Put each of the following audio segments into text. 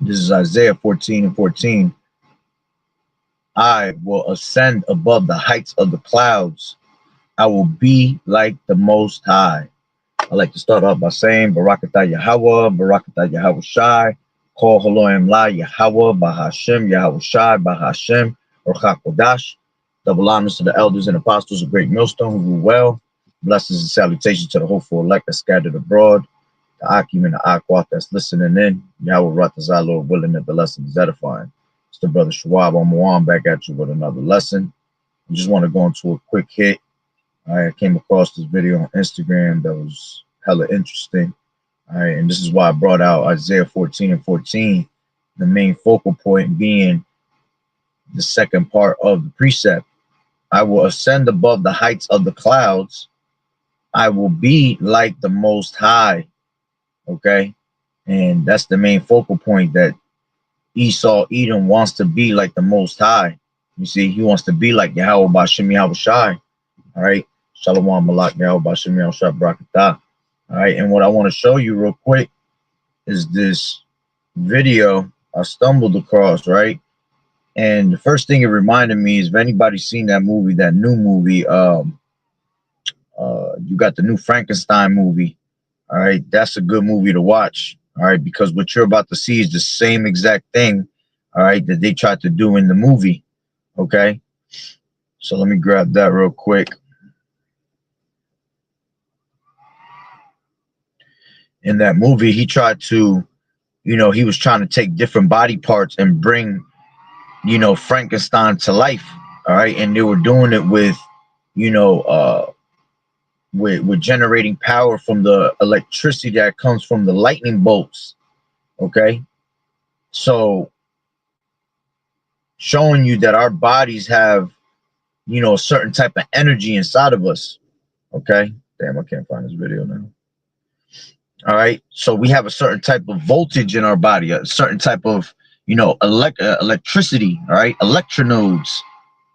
This is Isaiah 14:14. I will ascend above the heights of the clouds. I will be like the Most High. I like to start off by saying Barakatah Yahweh, Barakatah Yahweh Shai, Kol Haloim La Yahweh, Bahashem, Yahweh Shai, Bahashem, Kodash. Double honors to the elders and apostles of Great Millstone who rule well. Blessings and salutations to the hopeful elect that scattered abroad. The Akim and the Akwat that's listening in. Yahweh Ratazah, Lord willing that the lesson is edifying. It's the brother Shawab Omuan back at you with another lesson. I just want to go into a quick hit. I came across this video on Instagram that was hella interesting. All right, and this is why I brought out Isaiah 14:14, the main focal point being the second part of the precept. I will ascend above the heights of the clouds. I will be like the Most High. Okay, and that's the main focal point, that Esau, Edom, wants to be like the Most High. You see, he wants to be like Yahweh Bashem Yahweh Shai. All right, Shalom Malak Yahweh Bashem Yahweh Shai Barakatah. All right, and what I want to show you real quick is this video I stumbled across, right? And the first thing it reminded me is, if anybody's seen that movie, that new movie, you got the new Frankenstein movie. All right, that's a good movie to watch. All right, because what you're about to see is the same exact thing, all right, that they tried to do in the movie. Okay, so let me grab that real quick. In that movie, he tried to, he was trying to take different body parts and bring, Frankenstein to life. All right, and they were doing it with, with generating power from the electricity that comes from the lightning bolts. Okay, so showing you that our bodies have, a certain type of energy inside of us. Okay, damn, I can't find this video now. All right, so we have a certain type of voltage in our body, a certain type of, electricity. All right, electronodes,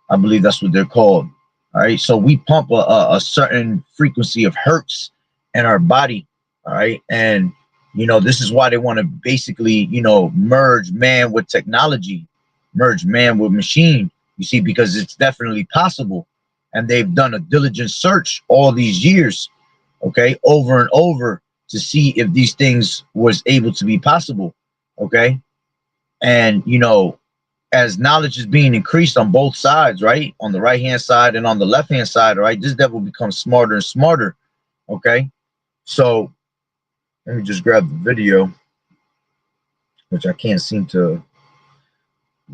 I believe that's what they're called. All right, so we pump a certain frequency of hertz in our body. All right, and this is why they want to basically, merge man with technology, merge man with machine. You see, because it's definitely possible, and they've done a diligent search all these years, okay, over and over, to see if these things was able to be possible. Okay, and as knowledge is being increased on both sides, right, on the right hand side and on the left hand side, right, this devil becomes smarter and smarter. Okay, so let me just grab the video, which I can't seem to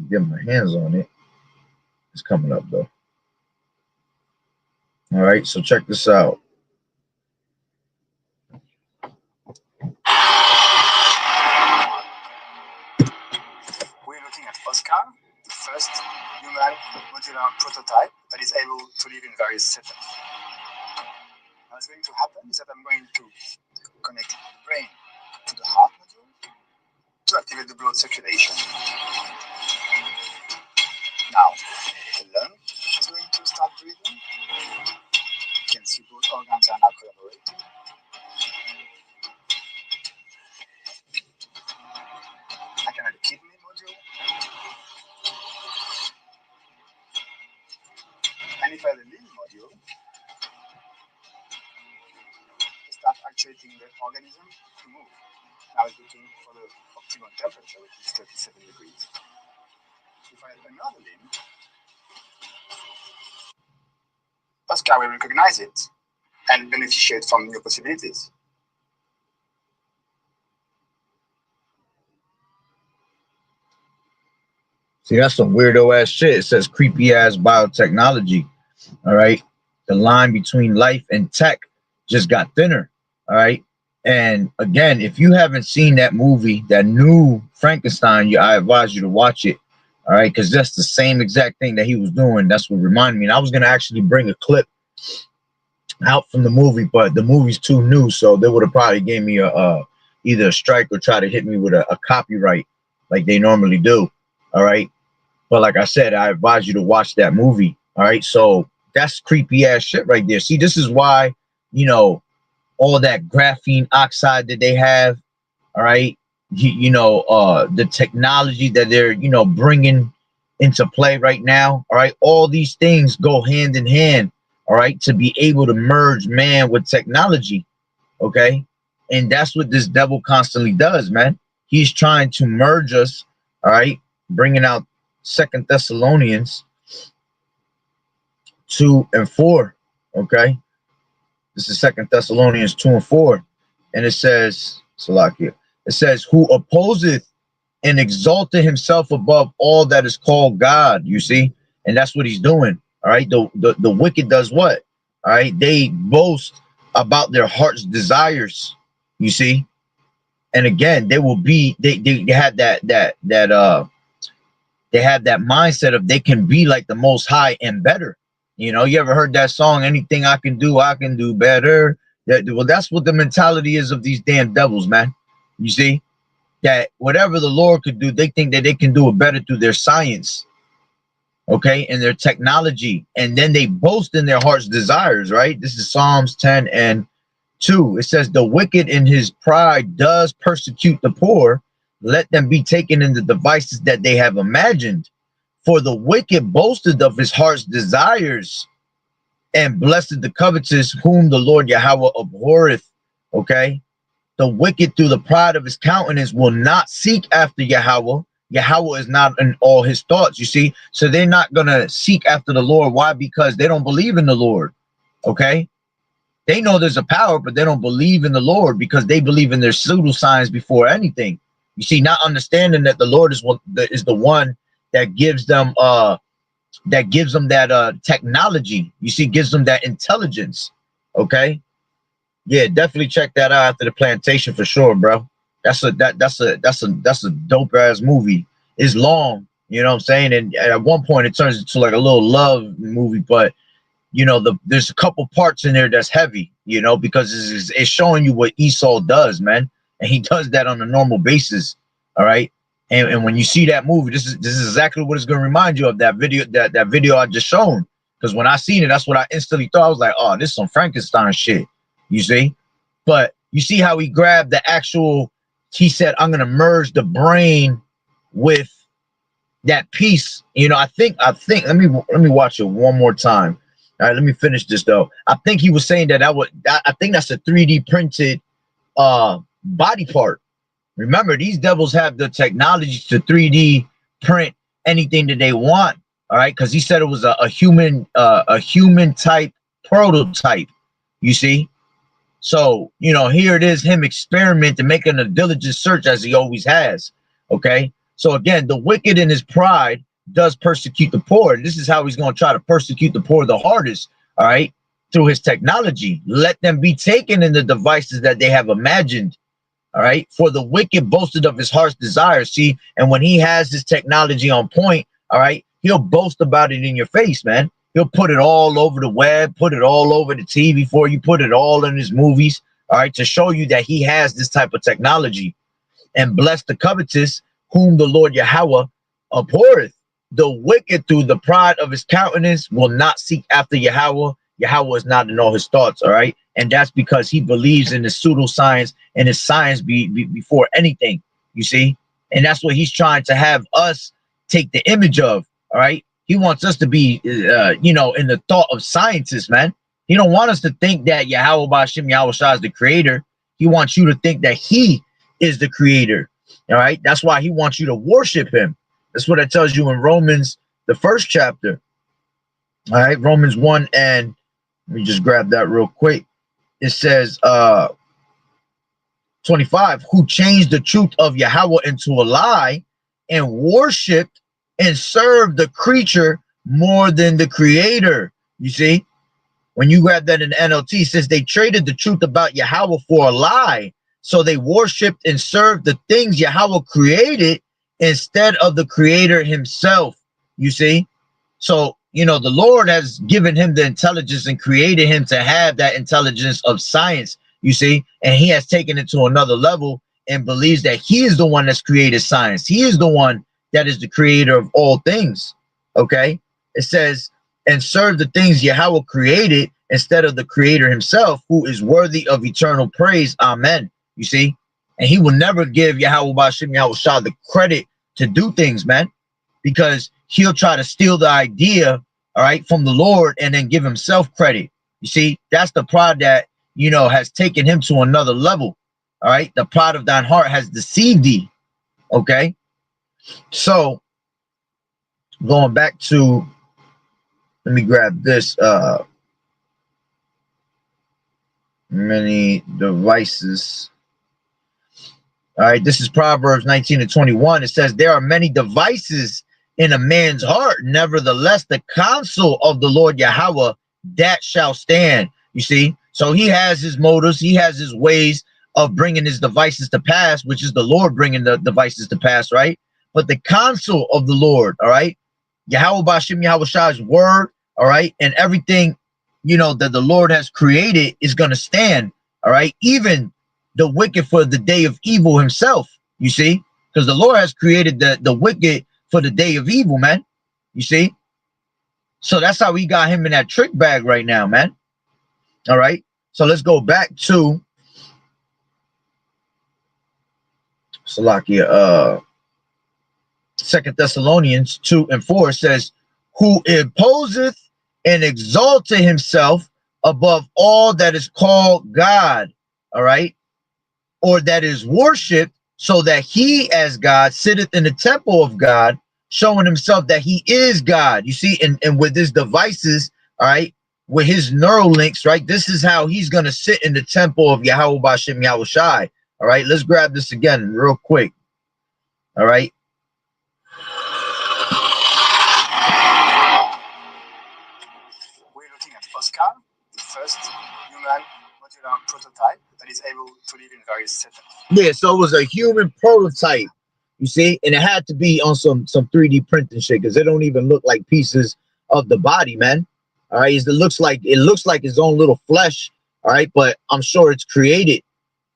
get my hands on it. It's coming up though. All right, so check this out. We're looking at Oscar, the first human modular prototype that is able to live in various setups. What's going to happen is that I'm going to connect the brain to the heart module to activate the blood circulation. Now, the lung is going to start breathing. You can see both organs are now collaborating. I can add a kidney module. And if I add a liver module, start actuating the organism to move. Now it's looking for the optimal temperature, which is 37 degrees. If I add another limb, Oscar will recognize it and beneficiate from new possibilities. See, that's some weirdo ass shit. It says creepy ass biotechnology. All right, the line between life and tech just got thinner. All right, and again, if you haven't seen that movie, that new Frankenstein, I advise you to watch it. All right, because that's the same exact thing that he was doing. That's what reminded me. And I was gonna actually bring a clip out from the movie, but the movie's too new, so they would have probably gave me either a strike or try to hit me with a copyright like they normally do. All right, but like I said, I advise you to watch that movie. All right, so that's creepy ass shit right there. See, this is why, all that graphene oxide that they have, all right, the technology that they're, bringing into play right now. All right. All these things go hand in hand. All right. To be able to merge man with technology. Okay. And that's what this devil constantly does, man. He's trying to merge us. All right. Bringing out Second Thessalonians 2 and 4. Okay. This is Second Thessalonians 2 and 4. And it says, Salakia, it says, who opposeth and exalted himself above all that is called God, you see? And that's what he's doing. All right. The wicked does what? All right. They boast about their heart's desires, you see? And again, they will be, they have that they have that mindset of they can be like the Most High and better. You ever heard that song, anything I can do better? Well, that's what the mentality is of these damn devils, man. You see? That whatever the Lord could do, they think that they can do it better through their science, okay, and their technology. And then they boast in their heart's desires, right? This is Psalms 10 and 2. It says, the wicked in his pride does persecute the poor. Let them be taken in the devices that they have imagined. For the wicked boasted of his heart's desires, and blessed the covetous, whom the Lord Yahweh abhorreth. Okay. The wicked through the pride of his countenance will not seek after Yahweh. Yahweh is not in all his thoughts, you see. So they're not going to seek after the Lord. Why? Because they don't believe in the Lord. Okay. They know there's a power, but they don't believe in the Lord because they believe in their pseudoscience before anything. You see, not understanding that the Lord is the one that gives them that technology. You see, gives them that intelligence. Okay. Yeah, definitely check that out after the plantation for sure, bro. That's a dope ass movie. It's long, you know what I'm saying? And at one point it turns into like a little love movie, but there's a couple parts in there that's heavy, because it's showing you what Esau does, man. And he does that on a normal basis. All right. And when you see that movie, this is exactly what it's gonna remind you of, that video, that video I just shown. Because when I seen it, that's what I instantly thought. I was like, oh, this is some Frankenstein shit. You see? But you see how he grabbed the actual, he said, I'm gonna merge the brain with that piece. I think let me watch it one more time. All right, let me finish this though. I think he was saying that I think that's a 3D printed body part. Remember, these devils have the technology to 3D print anything that they want. All right, because he said it was a human type prototype. You see? So, here it is, him experimenting, making a diligent search as he always has. Okay. So again, the wicked in his pride does persecute the poor. This is how he's going to try to persecute the poor the hardest. All right. Through his technology. Let them be taken in the devices that they have imagined. All right. For the wicked boasted of his heart's desire. See, and when he has his technology on point, all right, he'll boast about it in your face, man. He'll put it all over the web, put it all over the TV for you, put it all in his movies, all right, to show you that he has this type of technology. And bless the covetous, whom the Lord Yahweh abhorreth. The wicked through the pride of his countenance will not seek after Yahweh. Yahweh is not in all his thoughts, all right? And that's because he believes in his pseudoscience and his science before anything, you see? And that's what he's trying to have us take the image of, all right? He wants us to be, in the thought of scientists, man. He don't want us to think that Yahweh Ba'Shem Yahweh Shah is the creator. He wants you to think that he is the creator, all right? That's why he wants you to worship him. That's what it tells you in Romans, the 1st chapter, all right? Romans 1 and let me just grab that real quick. It says, 25, who changed the truth of Yahweh into a lie and worshiped and served the creature more than the creator. You see, when you grab that in the NLT, it says they traded the truth about Yahweh for a lie. So they worshiped and served the things Yahweh created instead of the creator himself. You see, so, the Lord has given him the intelligence and created him to have that intelligence of science, you see, and he has taken it to another level and believes that he is the one that's created science. He is the one that is the creator of all things. Okay. It says, and serve the things Yahweh created instead of the creator himself, who is worthy of eternal praise. Amen. You see, And he will never give Yahweh Bashim Yahushua the credit to do things, man, because he'll try to steal the idea, all right, from the Lord and then give himself credit. You see, that's the pride that, you know, has taken him to another level. All right. The pride of thine heart has deceived thee. Okay. So going back to, let me grab this, many devices. All right, this is Proverbs 19:21. It says, there are many devices in a man's heart. Nevertheless, the counsel of the Lord Yahweh, that shall stand. You see, so he has his motives. He has his ways of bringing his devices to pass, which is the Lord bringing the devices to pass, right? But the counsel of the Lord, all right, Yahweh Bashim Yahushua's word, all right, and everything, you know, that the Lord has created is going to stand, all right? Even the wicked for the day of evil himself, you see, because the Lord has created the wicked for the day of evil, man. You see, so that's how we got him in that trick bag right now, man. All right, so let's go back to Salakia, 2 Thessalonians 2:4 says, who imposeth and exalteth himself above all that is called God, all right, or that is worshipped, so that he as God sitteth in the temple of God, showing himself that he is God. You see, and with his devices, all right, with his neural links, right, this is how he's going to sit in the temple of Yahweh Bashim Yahushai. All right, let's grab this again real quick. All right. We're looking at Oscar, the first human modular prototype that is able to live in various setups. Yeah, so it was a human prototype, you see, and it had to be on some 3D printing shit, because it don't even look like pieces of the body, man. All right, it looks like his own little flesh, all right, but I'm sure it's created,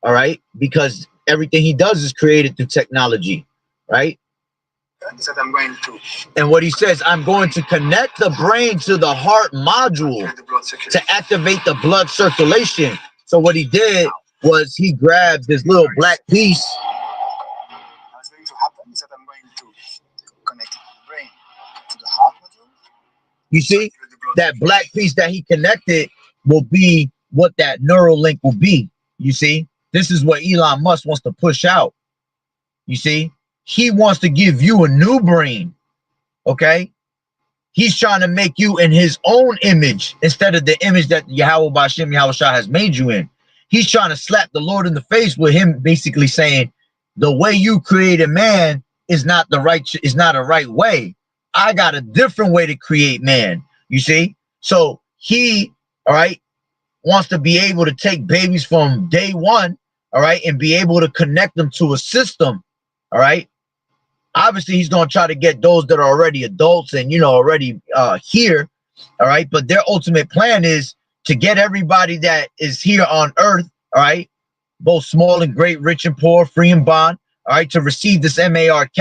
all right, because everything he does is created through technology, right? That I'm going to, and what he says, I'm going to connect the brain to the heart module to activate the blood circulation. So what he did was he grabbed this little black piece. What's going to happen is that I'm going to connect the brain to the heart module. You see, that black piece that he connected will be what that neural link will be. You see, this is what Elon Musk wants to push out. You see, he wants to give you a new brain. Okay, he's trying to make you in his own image instead of the image that Yahweh Bashim Yahushua has made you in. He's trying to slap the Lord in the face with him basically saying, the way you created man is not the right, is not a right way. I got a different way to create man. You see? So he, all right, wants to be able to take babies from day one, all right, and be able to connect them to a system, all right? Obviously, he's going to try to get those that are already adults and, you know, already here, all right? But their ultimate plan is to get everybody that is here on earth, all right, both small and great, rich and poor, free and bond, all right, to receive this MARK.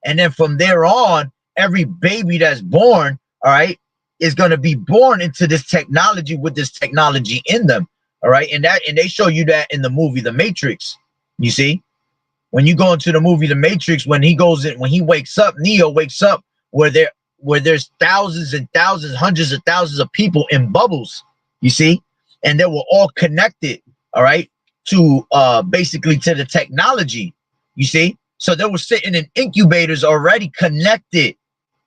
And then from there on, every baby that's born, all right, is going to be born into this technology with this technology in them, all right? And they show you that in the movie The Matrix, you see? When you go into the movie The Matrix, when he goes in, when he wakes up, Neo wakes up where there's thousands and thousands, hundreds of thousands of people in bubbles, you see, and they were all connected, all right, to basically to the technology, you see. So they were sitting in incubators already connected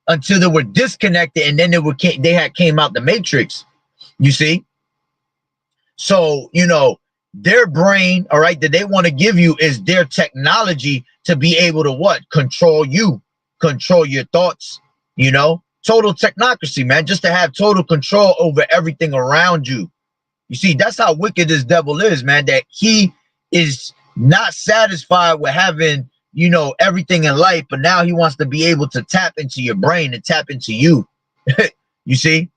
until they were disconnected, and then they had came out the Matrix, you see. So, you know, their brain, all right, that they want to give you is their technology to be able to what? Control you, control your thoughts, you know, total technocracy, man, just to have total control over everything around you. You see, that's how wicked this devil is, man, that he is not satisfied with having, you know, everything in life, but now he wants to be able to tap into your brain and tap into you. You see?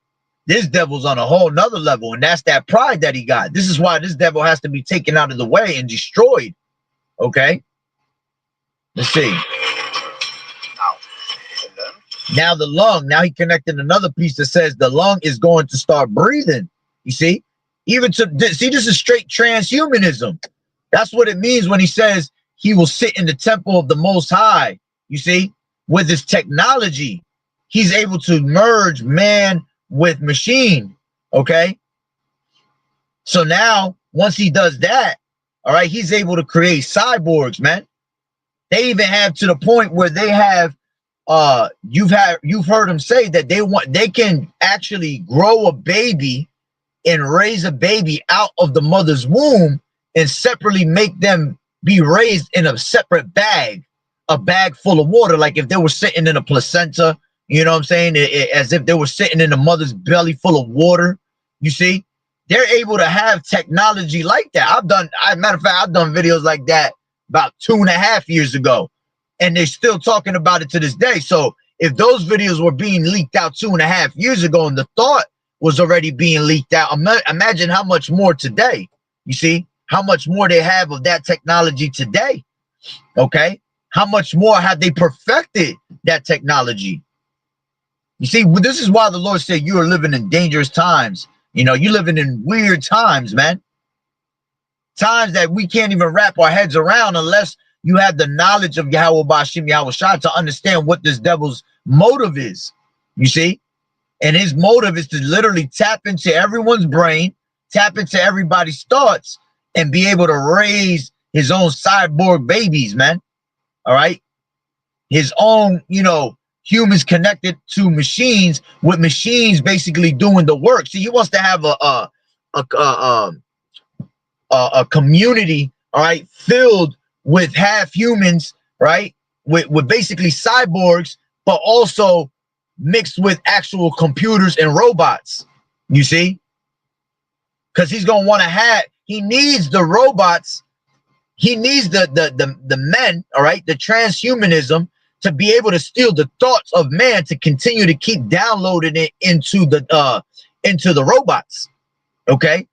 This devil's on a whole nother level, and that's that pride that he got. This is why this devil has to be taken out of the way and destroyed. Okay? Let's see. Now the lung, now he connected another piece that says the lung is going to start breathing. You see? Even to see, this is straight transhumanism. That's what it means when he says he will sit in the temple of the Most High. You see, with his technology, he's able to merge man with machine. Okay. So now, once he does that, all right, he's able to create cyborgs, man. They even have to the point where they have, you've heard them say that they can actually grow a baby and raise a baby out of the mother's womb and separately make them be raised in a separate bag, a bag full of water. Like if they were sitting in a placenta, you know what I'm saying? As if they were sitting in the mother's belly full of water. You see, they're able to have technology like that. Matter of fact, I've done videos like that about 2.5 years ago, and they're still talking about it to this day. So if those videos were being leaked out 2.5 years ago and the thought was already being leaked out, imagine how much more today. You see how much more they have of that technology today. Okay, how much more have they perfected that technology? You see, this is why the Lord said you are living in dangerous times. You know, you're living in weird times, man. Times that we can't even wrap our heads around unless you have the knowledge of YAHAWAH'S to understand what this devil's motive is. You see? And his motive is to literally tap into everyone's brain, tap into everybody's thoughts, and be able to raise his own cyborg babies, man. All right? His own, you know, humans connected to machines, with machines basically doing the work. See, he wants to have a community, all right, filled with half humans, right, with basically cyborgs, but also mixed with actual computers and robots. You see, because he's gonna want to have. He needs the robots. He needs the men, all right, the transhumanism, to be able to steal the thoughts of man, to continue to keep downloading it into the robots. Okay.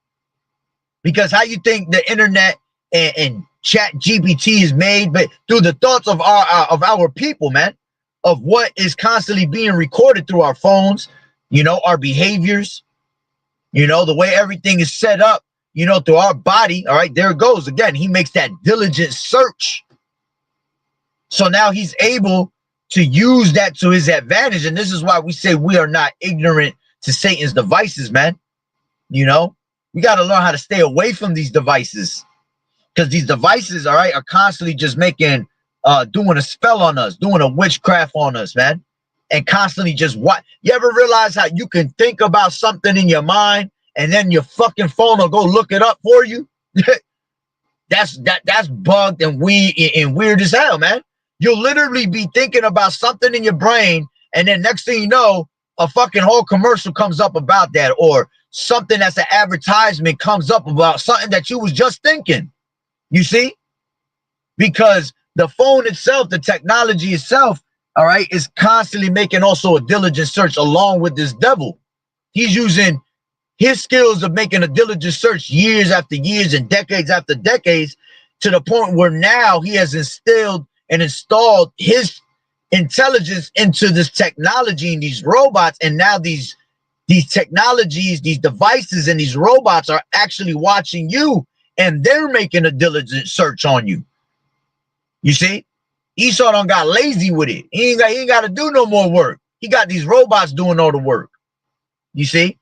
Because how you think the internet and chat GPT is made? But through the thoughts of our people, man, of what is constantly being recorded through our phones, you know, our behaviors, you know, the way everything is set up, you know, through our body. All right, there it goes again. He makes that diligent search. So now he's able to use that to his advantage. And this is why we say we are not ignorant to Satan's devices, man. You know, we got to learn how to stay away from these devices, because these devices, all right, are constantly just making, doing a spell on us, doing a witchcraft on us, man. And constantly just what? You ever realize how you can think about something in your mind and then your fucking phone will go look it up for you? That's bugged and weird as hell, man. You'll literally be thinking about something in your brain, and then next thing you know, a fucking whole commercial comes up about that, or something that's an advertisement comes up about something that you was just thinking. You see? Because the phone itself, the technology itself, all right, is constantly making also a diligent search along with this devil. He's using his skills of making a diligent search years after years and decades after decades, to the point where now he has instilled and installed his intelligence into this technology and these robots. And now these technologies, these devices and these robots are actually watching you, and they're making a diligent search on you. You see, Esau done got lazy with it. He ain't got to do no more work. He got these robots doing all the work. You see?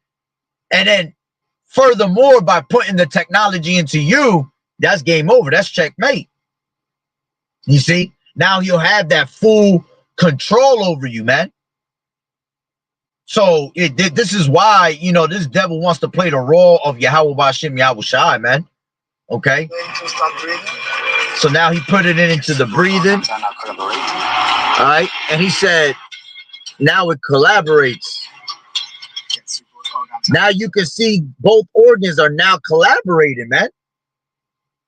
And then furthermore, by putting the technology into you, that's game over. That's checkmate. You see? Now he'll have that full control over you, man. So this is why, you know, this devil wants to play the role of YAHAWAH'S, man. Okay? So now he put it into the breathing. All right? And he said, now it collaborates. Now you can see both organs are now collaborating, man.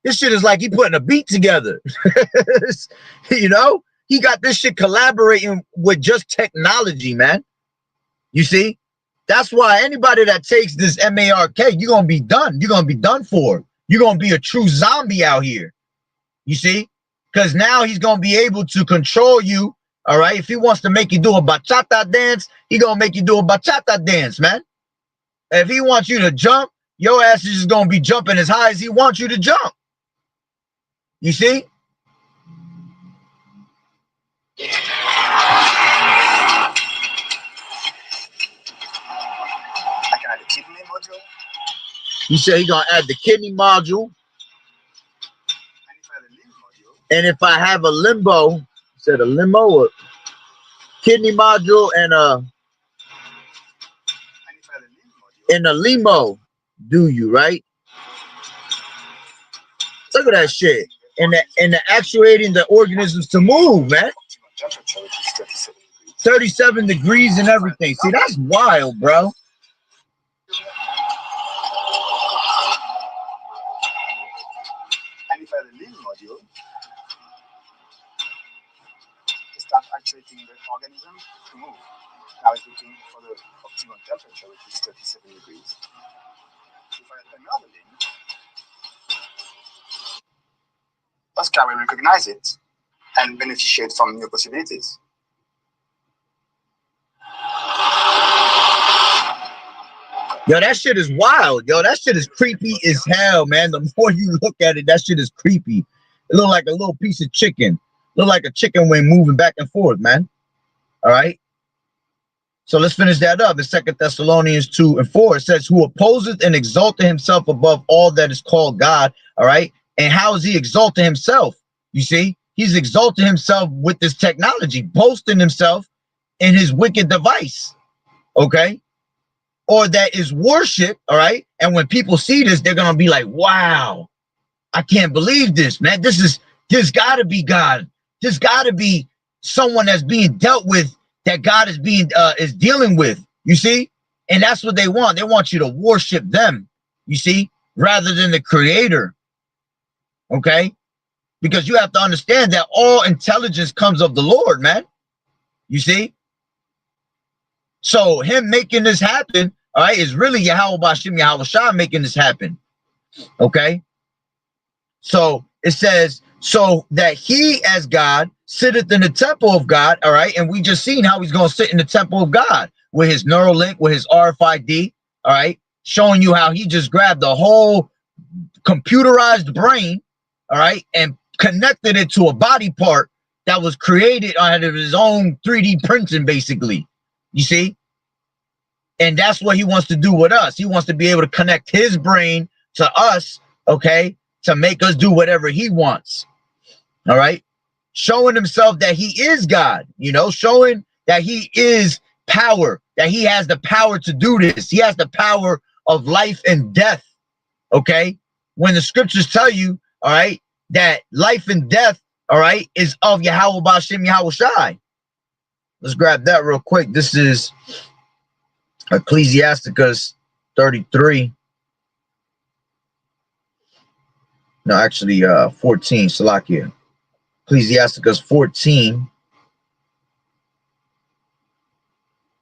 This shit is like he putting a beat together. You know, he got this shit collaborating with just technology, man. You see, that's why anybody that takes this MARK, you're gonna be done. You're gonna be done for. You're gonna be a true zombie out here. You see, because now he's gonna be able to control you. All right, if he wants to make you do a bachata dance, he gonna make you do a bachata dance, man. If he wants you to jump, your ass is just gonna be jumping as high as he wants you to jump. You see? I can add a kidney module. You say you're gonna add the kidney module. And if I And if I have a limb module, have a limbo, you said a limo or kidney module and and if I have a limb module, a limo, do you right? Look at that shit. And the actuating the organisms to move, man. optimum temperature, which is 37 degrees. 37 degrees and everything. See, that's wild, bro. And if I have a limb module, it starts actuating the organism to move. Now it's looking for the optimum temperature, which is 37 degrees. If I have another limb, Oscar will recognize it and beneficiate from new possibilities. Yo, that shit is wild. Yo, that shit is creepy as hell, man. The more you look at it, that shit is creepy. It look like a little piece of chicken. Look like a chicken wing moving back and forth, man. All right. So let's finish that up. In 2 Thessalonians 2:4, it says, who opposeth and exalteth himself above all that is called God. All right. And how is he exalting himself? You see, he's exalting himself with this technology, boasting himself in his wicked device. Okay. Or that is worship. All right. And when people see this, they're going to be like, wow, I can't believe this, man. This got to be God. This got to be someone that's being dealt with, that God is dealing with, you see? And that's what they want. They want you to worship them, you see, rather than the creator. Okay? Because you have to understand that all intelligence comes of the Lord, man. You see? So him making this happen, all right, is really YAHAWAH'S making this happen. Okay? So it says, so that he as God sitteth in the temple of God, all right? And we just seen how he's going to sit in the temple of God with his Neuralink, with his RFID, all right? Showing you how he just grabbed the whole computerized brain, all right? And connected it to a body part that was created out of his own 3D printing, basically. You see? And that's what he wants to do with us. He wants to be able to connect his brain to us, okay? To make us do whatever he wants. All right. Showing himself that he is God, you know, showing that he is power, that he has the power to do this. He has the power of life and death. Okay. When the scriptures tell you, all right, that life and death, all right, is of YAHAWAH'S. Let's grab that real quick. This is Ecclesiasticus 33. No, actually 14, Salakia. Ecclesiasticus 14,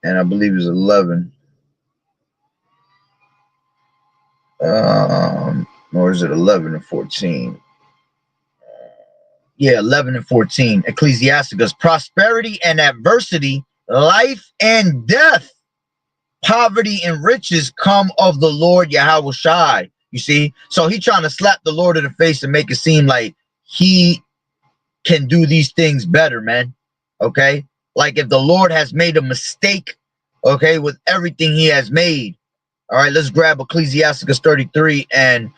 and I believe it's 11. Or is it 11 and 14? Yeah, 11 and 14. Ecclesiasticus, prosperity and adversity, life and death, poverty and riches come of the Lord YAHAWAH'S. You see, so he trying to slap the Lord in the face and make it seem like he can do these things better, man. Okay, like if the Lord has made a mistake, okay, with everything he has made. All right, let's grab Ecclesiasticus 33 and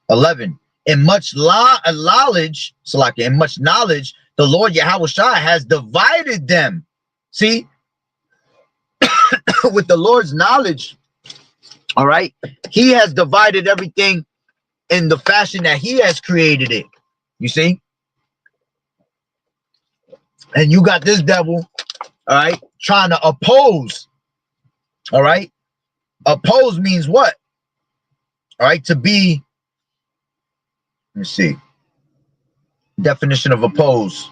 11. In much knowledge, Salaki, in much knowledge, the Lord YAHAWAH'S has divided them. See, with the Lord's knowledge, all right, he has divided everything in the fashion that he has created it. You see? And you got this devil, all right, trying to oppose. All right. Oppose means what? All right, to be, let me see. Definition of oppose.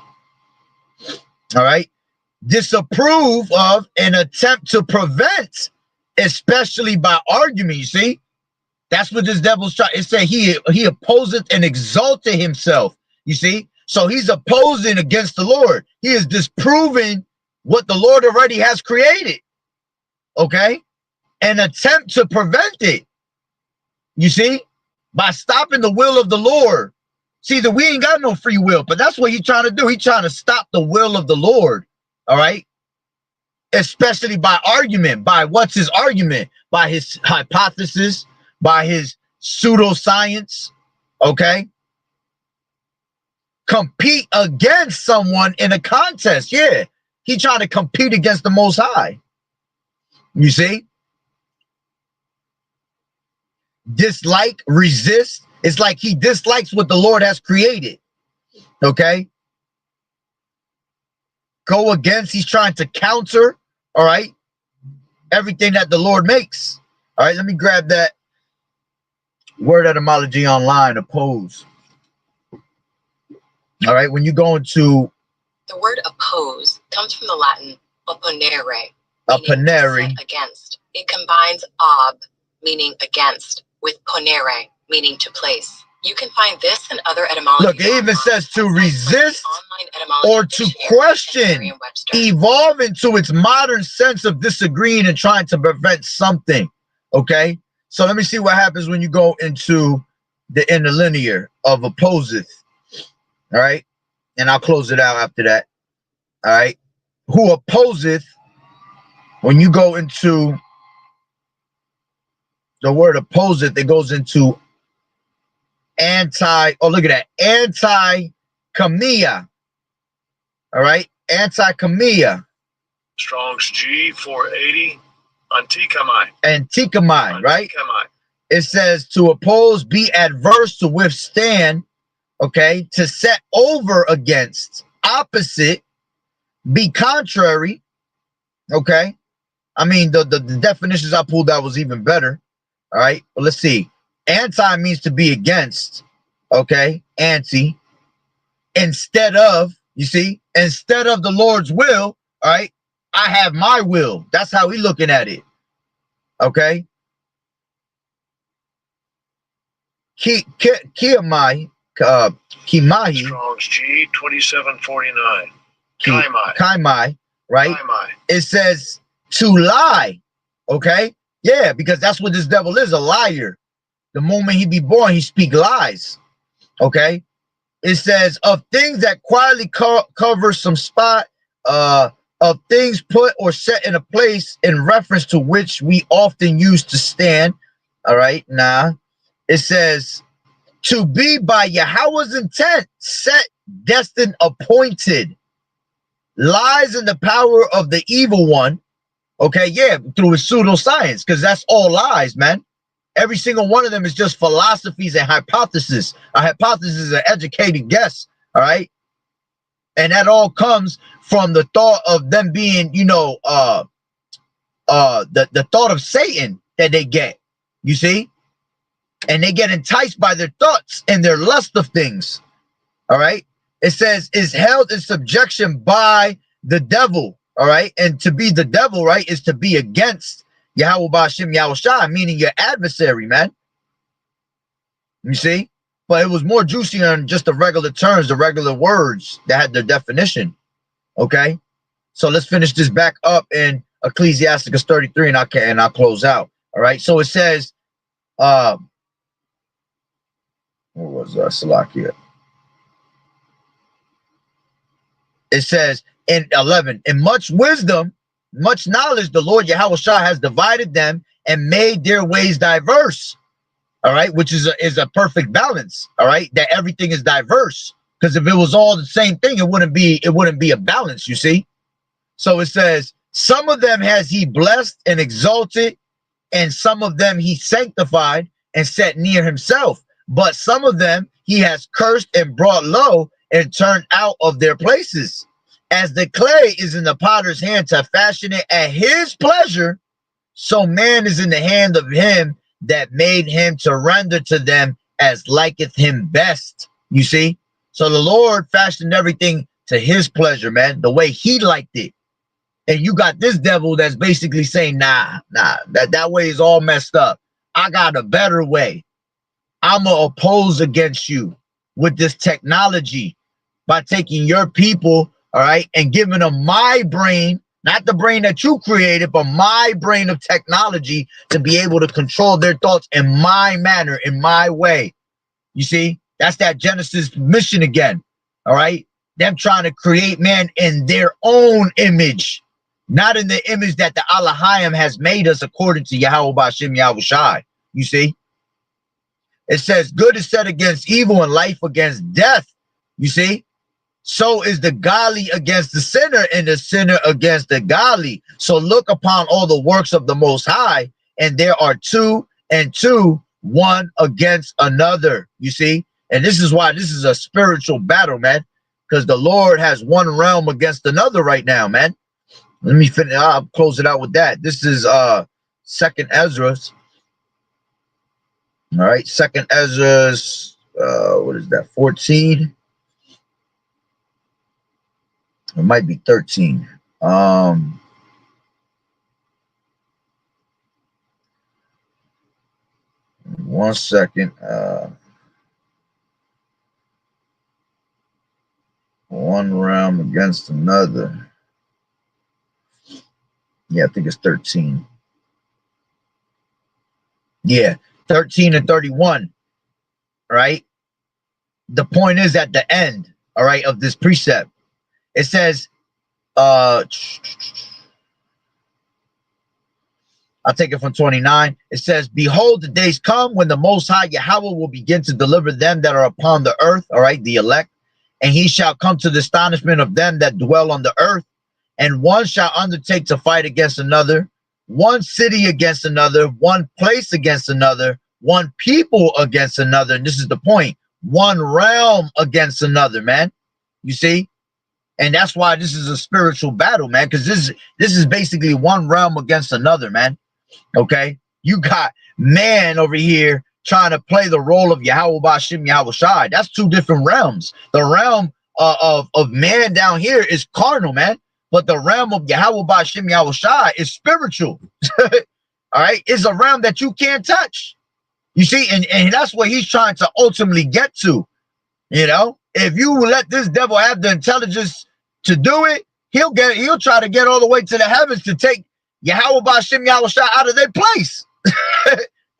All right. Disapprove of and attempt to prevent, especially by argument. You see? That's what this devil's trying. It said he opposeth and exalted himself. You see? So he's opposing against the Lord. He is disproving what the Lord already has created. Okay? And attempt to prevent it. You see? by stopping the will of the Lord. See, that we ain't got no free will, but that's what he's trying to do. He's trying to stop the will of the Lord. All right. Especially by argument. By what's his argument? By his hypothesis, by his pseudoscience. Okay. Compete against someone in a contest. Yeah. He trying to compete against the Most High. You see? Dislike, resist. It's like he dislikes what the Lord has created. Okay? Go against, he's trying to counter, all right, everything that the Lord makes. All right, let me grab that word etymology online, oppose. All right, when you go into... The word oppose comes from the Latin opponere. Opponere. Against. It combines ob, meaning against, with ponere, meaning to place. You can find this and other etymologies. Look, it even says to resist or to question, evolve into its modern sense of disagreeing and trying to prevent something. Okay, so let me see what happens when you go into the interlinear of opposeth. All right, and I'll close it out after that. All right, who opposeth, when you go into the word opposeth, it goes into anti, oh, look at that, anti-kamia. All right, anti-kamia. Strong's G 480. Antikamai. Antikamai, right? It says to oppose, be adverse, to withstand, okay, to set over against, opposite, be contrary, okay? I mean, the definitions I pulled out was even better, all right? Well, let's see. Anti means to be against, okay? Anti. Instead of, you see, instead of the Lord's will, all right, I have my will. That's how we looking at it, okay? Kimahi. Strong's G 2749. Kaimai, right? Kaimai. It says to lie, okay? Yeah, because that's what this devil is, a liar. The moment he be born, he speak lies, okay? It says of things that quietly cover some spot, of things put or set in a place in reference to which we often use to stand. All right, it says to be by Yahawah's intent, set, destined, appointed, lies in the power of the evil one. Okay, yeah, through his pseudoscience, because that's all lies, man. Every single one of them is just philosophies and hypotheses. A hypothesis is an educated guess, all right? And that all comes from the thought of them being, you know, the thought of Satan that they get, you see? And they get enticed by their thoughts and their lust of things, all right? It says, is held in subjection by the devil, all right? And to be the devil, right, is to be against Yahweh Ba'Shem Yahushua, meaning your adversary, man. You see? But it was more juicy than just the regular terms, the regular words that had their definition. Okay? So let's finish this back up in Ecclesiasticus 33 and I'll close out. All right. So it says, what was Salakia? It says in 11, in much wisdom, much knowledge, the Lord Yahushua has divided them and made their ways diverse. All right, which is a perfect balance. All right, that everything is diverse. Because if it was all the same thing, it wouldn't be a balance, you see. So it says, some of them has he blessed and exalted, and some of them he sanctified and set near himself. But some of them he has cursed and brought low and turned out of their places. As the clay is in the potter's hand to fashion it at his pleasure, so man is in the hand of him that made him to render to them as liketh him best. You see? So the Lord fashioned everything to his pleasure, man, the way he liked it. And you got this devil that's basically saying, nah, that way is all messed up. I got a better way. I'm going to oppose against you with this technology by taking your people, all right, and giving them my brain, Not the brain that you created, but my brain of technology to be able to control their thoughts in my manner, in my way. You see, that's that Genesis mission again. All right. Them trying to create man in their own image, not in the image that the Elohim has made us according to Yahweh Ba'Shem Yahweh Shai. You see, it says good is set against evil and life against death. You see, so is the godly against the sinner and the sinner against the godly. So look upon all the works of the Most High, and there are two and two, one against another. You see, and this is why this is a spiritual battle, man, because the Lord has one realm against another right now, man. Let me finish. I'll close it out with that. This is Second Ezra's. All right, Second Ezra's. What is that? 14. It might be 13. 1 second. One realm against another. Yeah, I think it's 13. Yeah, 13 and 31. Right? The point is at the end, all right, of this precept. It says, I'll take it from 29. It says, behold, the days come when the Most High Yahweh will begin to deliver them that are upon the earth, all right, the elect, and he shall come to the astonishment of them that dwell on the earth, and one shall undertake to fight against another, one city against another, one place against another, one people against another. And this is the point, one realm against another, man. You see? And that's why this is a spiritual battle, man, because this is basically one realm against another, man. Okay, you got man over here trying to play the role of Yahweh Ba'Shem Yahweh Shai. That's two different realms. The realm of man down here is carnal, man, but the realm of Yahweh Ba'Shem Yahweh Shai is spiritual. All right, it's a realm that you can't touch. You see, and that's what he's trying to ultimately get to. You know, if you let this devil have the intelligence to do it, he'll try to get all the way to the heavens to take Yahweh Ba'Shem Yahweh Shai out of their place.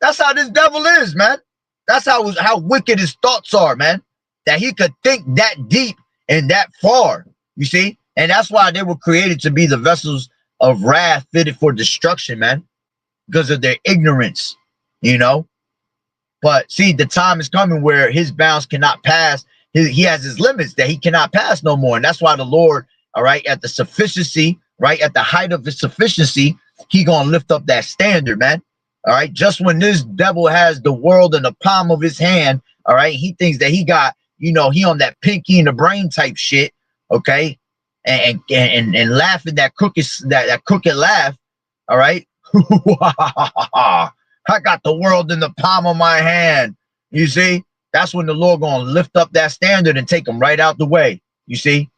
That's how this devil is, man. That's how wicked his thoughts are, man. That he could think that deep and that far, you see? And that's why they were created to be the vessels of wrath fitted for destruction, man, because of their ignorance, you know? But see, the time is coming where his bounds cannot pass. He has his limits that he cannot pass no more. And that's why the Lord, all right, at the sufficiency, right, at the height of his sufficiency, he gonna lift up that standard, man. All right, just when this devil has the world in the palm of his hand, all right, he thinks that he got, you know, he on that pinky in the brain type shit, okay, and laughing that crooked laugh, all right. I got the world in the palm of my hand. You see, that's when the Lord gonna lift up that standard and take them right out the way. You see,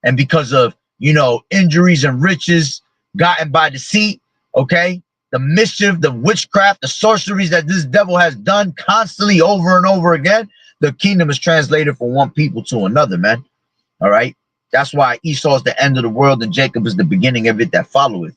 and because of, you know, injuries and riches gotten by deceit, okay, the mischief, the witchcraft, the sorceries that this devil has done constantly over and over again, the kingdom is translated from one people to another, man. All right, that's why Esau is the end of the world and Jacob is the beginning of it that followeth.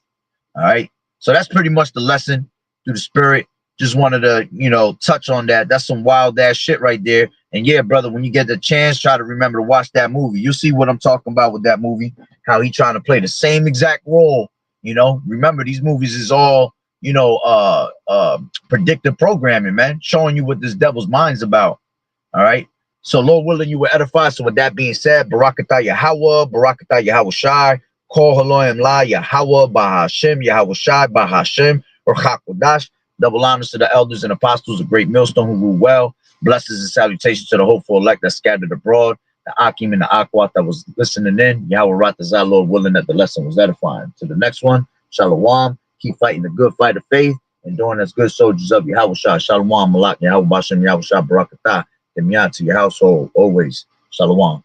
All right, so that's pretty much the lesson through the spirit. Just wanted to, you know, touch on that. That's some wild ass shit right there. And yeah, brother, when you get the chance, try to remember to watch that movie. You'll see what I'm talking about with that movie, how he trying to play the same exact role. You know, remember, these movies is all, you know, predictive programming, man, showing you what this devil's mind's about. All right, so Lord willing, you will edify. So with that being said, Barakatah Yahweh, Barakatah Yahweh Shai, Kol Haloim La Yahweh Bahashem Yahweh Shai Bahashem or Chakodash. Double honors to the elders and apostles, a great millstone who rule well. Blessings and salutations to the hopeful elect that scattered abroad, the Akim and the Akwat that was listening in. Yahweh Ratazah, Lord willing, that the lesson was edifying. To the next one, Shalom. Keep fighting the good fight of faith and doing as good soldiers of Yahweh Shah. Shalom, Malak, Yahweh Bashem, Yahweh Shah, Barakatah, Demiyah to your household always. Shalom.